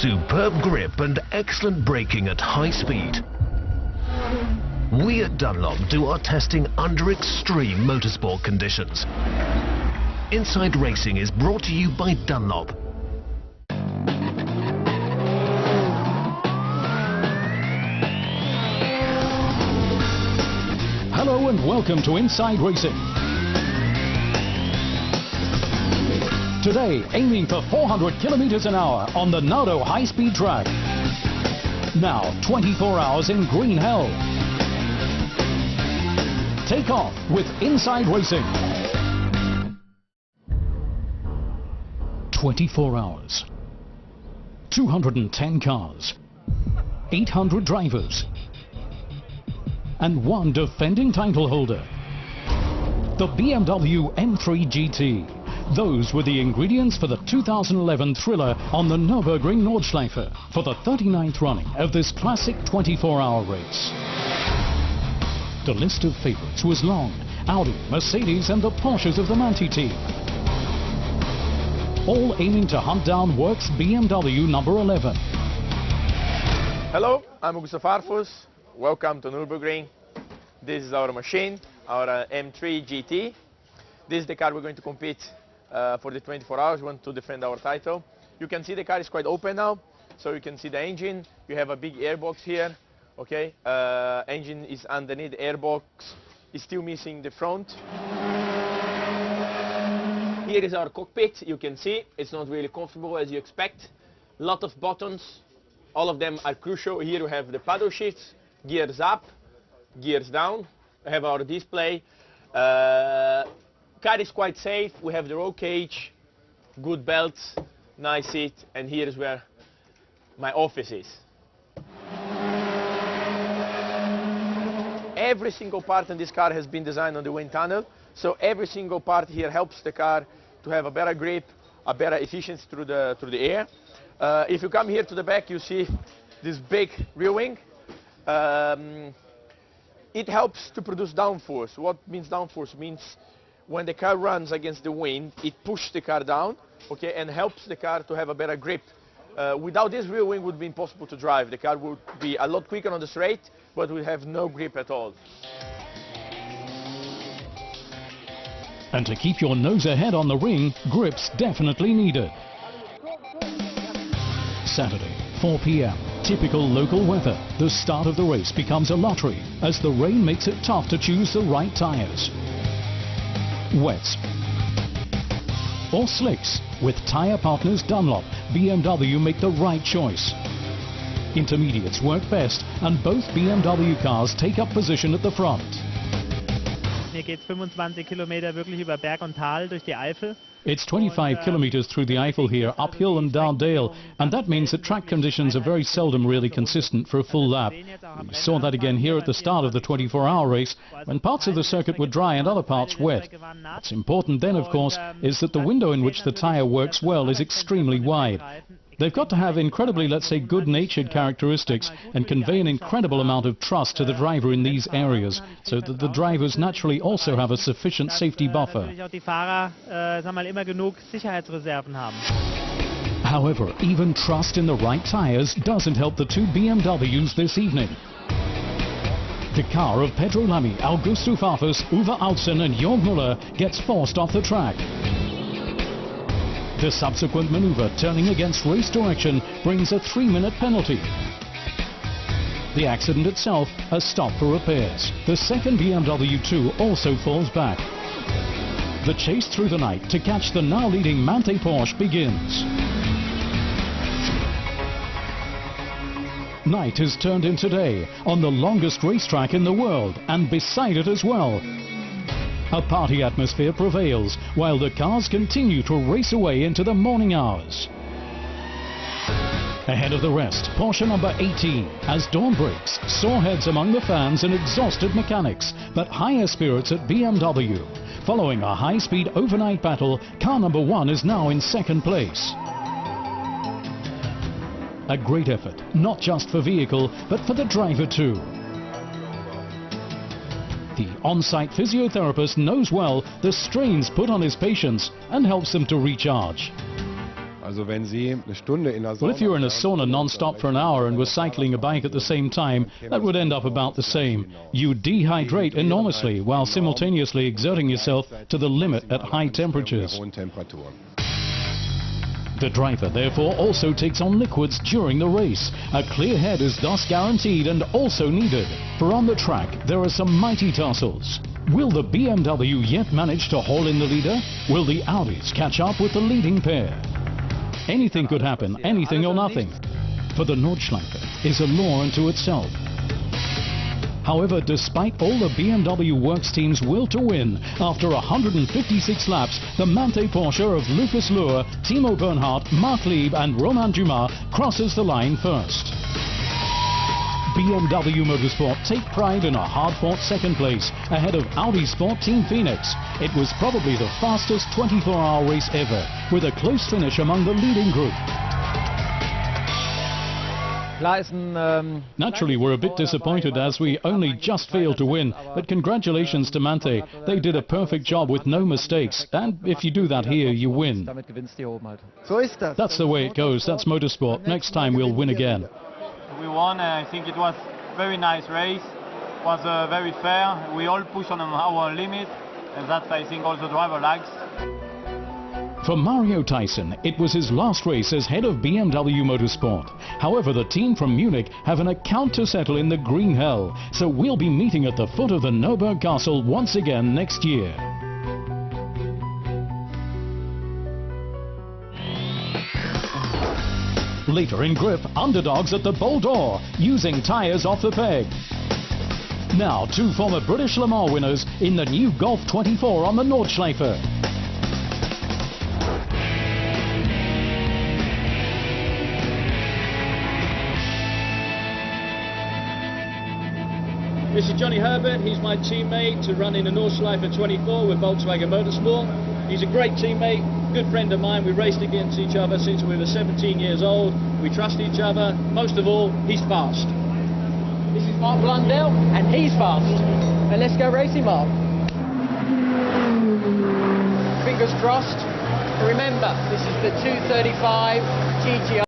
superb grip and excellent braking at high speed. We at Dunlop do our testing under extreme motorsport conditions. Inside Racing is brought to you by Dunlop. Hello and welcome to Inside Racing. Today, aiming for 400 kilometers an hour on the Nardo high-speed track. Now, 24 hours in green hell. Take off with Inside Racing. 24 hours. 210 cars. 800 drivers. And one defending title holder. The BMW M3 GT. Those were the ingredients for the 2011 thriller on the Nürburgring Nordschleife for the 39th running of this classic 24-hour race. The list of favourites was long. Audi, Mercedes and the Porsches of the Manti team. All aiming to hunt down Works BMW number 11. Hello, I'm Augusto Farfus. Welcome to Nürburgring. This is our machine, our M3 GT. This is the car we're going to compete for the 24 hours. We want to defend our title. You can see the car is quite open now, so you can see the engine. You have a big airbox here. Okay, engine is underneath the airbox. It's still missing the front. Here is our cockpit. You can see it's not really comfortable as you expect. Lot of buttons. All of them are crucial. Here we have the paddle shifts, gears up, gears down. We have our display. Car is quite safe. We have the roll cage, good belts, nice seat, and here is where my office is. Every single part in this car has been designed on the wind tunnel, so every single part here helps the car to have a better grip, a better efficiency through the air. If you come here to the back, you see this big rear wing. It helps to produce downforce. What means downforce? Means when the car runs against the wind, it pushes the car down, okay, and helps the car to have a better grip. Without this rear wing, it would be impossible to drive. The car would be a lot quicker on the straight, but would have no grip at all. And to keep your nose ahead on the ring, grip's definitely needed. Saturday, 4 p.m. Typical local weather. The start of the race becomes a lottery as the rain makes it tough to choose the right tyres. Wets or slicks. With tyre partners Dunlop, BMW make the right choice. Intermediates work best and both BMW cars take up position at the front. Hier geht's 25 Kilometer wirklich über Berg und Tal durch die Eifel. It's 25 kilometers through the Eifel here, uphill and down dale, and that means that track conditions are very seldom really consistent for a full lap. We saw that again here at the start of the 24-hour race, when parts of the circuit were dry and other parts wet. What's important then, of course, is that the window in which the tyre works well is extremely wide. They've got to have incredibly, let's say, good-natured characteristics and convey an incredible amount of trust to the driver in these areas, so that the drivers naturally also have a sufficient safety buffer. However, even trust in the right tyres doesn't help the two BMWs this evening. The car of Pedro Lamy, Augusto Farfus, Uwe Aultsen and Jörg Müller gets forced off the track. The subsequent maneuver, turning against race direction, brings a 3-minute penalty. The accident itself, a stop for repairs. The second BMW 2 also falls back. The chase through the night to catch the now leading Manthey Porsche begins. Night has turned into day on the longest racetrack in the world, and beside it as well. A party atmosphere prevails while the cars continue to race away into the morning hours. Ahead of the rest, Porsche number 18. As dawn breaks, sore heads among the fans and exhausted mechanics, but higher spirits at BMW. Following a high-speed overnight battle, car number 1 is now in second place. A great effort, not just for vehicle, but for the driver too. The on-site physiotherapist knows well the strains put on his patients and helps them to recharge. Well, if you were in a sauna non-stop for an hour and were cycling a bike at the same time, that would end up about the same. You dehydrate enormously while simultaneously exerting yourself to the limit at high temperatures. The driver, therefore, also takes on liquids during the race. A clear head is thus guaranteed and also needed, for on the track there are some mighty tussles. Will the BMW yet manage to haul in the leader? Will the Audis catch up with the leading pair? Anything could happen, anything or nothing. For the Nordschleife is a law unto itself. However, despite all the BMW Works team's will to win, after 156 laps, the Manthey Porsche of Lucas Luhr, Timo Bernhardt, Marc Lieb and Romain Dumas crosses the line first. BMW Motorsport take pride in a hard-fought second place, ahead of Audi Sport Team Phoenix. It was probably the fastest 24-hour race ever, with a close finish among the leading group. Naturally, we're a bit disappointed as we only just failed to win, but congratulations to Manthey. They did a perfect job with no mistakes, and if you do that here, you win. That's the way it goes, that's motorsport. Next time we'll win again. We won, I think it was a very nice race. It was very fair. We all pushed on our limit, and that I think all the driver likes. For Mario Tyson, it was his last race as head of BMW Motorsport. However, the team from Munich have an account to settle in the green hell, so we'll be meeting at the foot of the Nürburgring Castle once again next year. Later in grip, underdogs at the Bolt d'Or, using tyres off the peg. Now, two former British Le Mans winners in the new Golf 24 on the Nordschleife. This is Johnny Herbert. He's my teammate to run in the Nordschleife 24 with Volkswagen Motorsport. He's a great teammate, good friend of mine. We raced against each other since we were 17 years old. We trust each other. Most of all, he's fast. This is Mark Blundell, and he's fast. And let's go racing, Mark. Fingers crossed. Remember, this is the 235 GTI.